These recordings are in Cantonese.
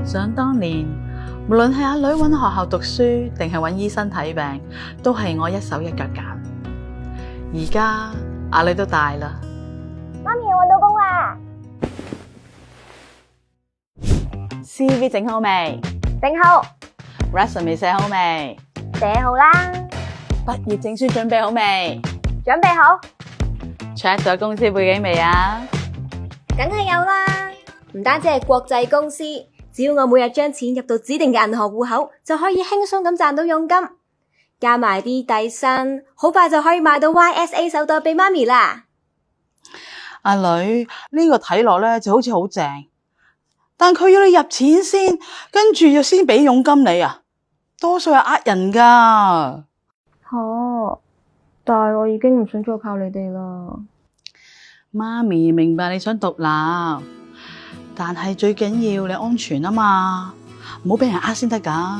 想當年，無論係阿女揾學校讀書，定係揾醫生睇病，都係我一手一腳揀。而家阿女都大啦，媽咪，我揾到工啦！CV 整好未？整好。resume 寫好未？寫好啦。畢業證書準備好未？準備好。check 咗公司背景未啊？梗係有啦。唔單止係國際公司，只要我每日將錢入到指定嘅銀行戶口，就可以輕鬆咁賺到佣金，加埋啲底薪，好快就可以買到 YSA 手袋俾媽咪啦。阿女，呢個睇落咧就好似好正，但佢要你入錢先，跟住就先俾佣金你啊，多數係呃人噶。但係我已經唔想再靠你哋啦。媽咪明白你想獨立，但係最緊要你安全啊嘛，唔好俾人呃先得噶。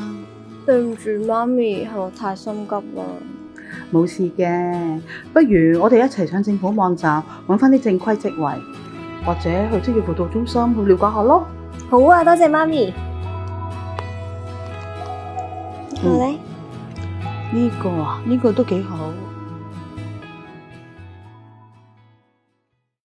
對唔住媽咪，係我太心急啦。冇事嘅，不如我哋一齊上政府網站揾翻啲正規職位，或者去職業輔導中心去了解下咯。好啊，多謝媽咪。我呢？呢個都幾好。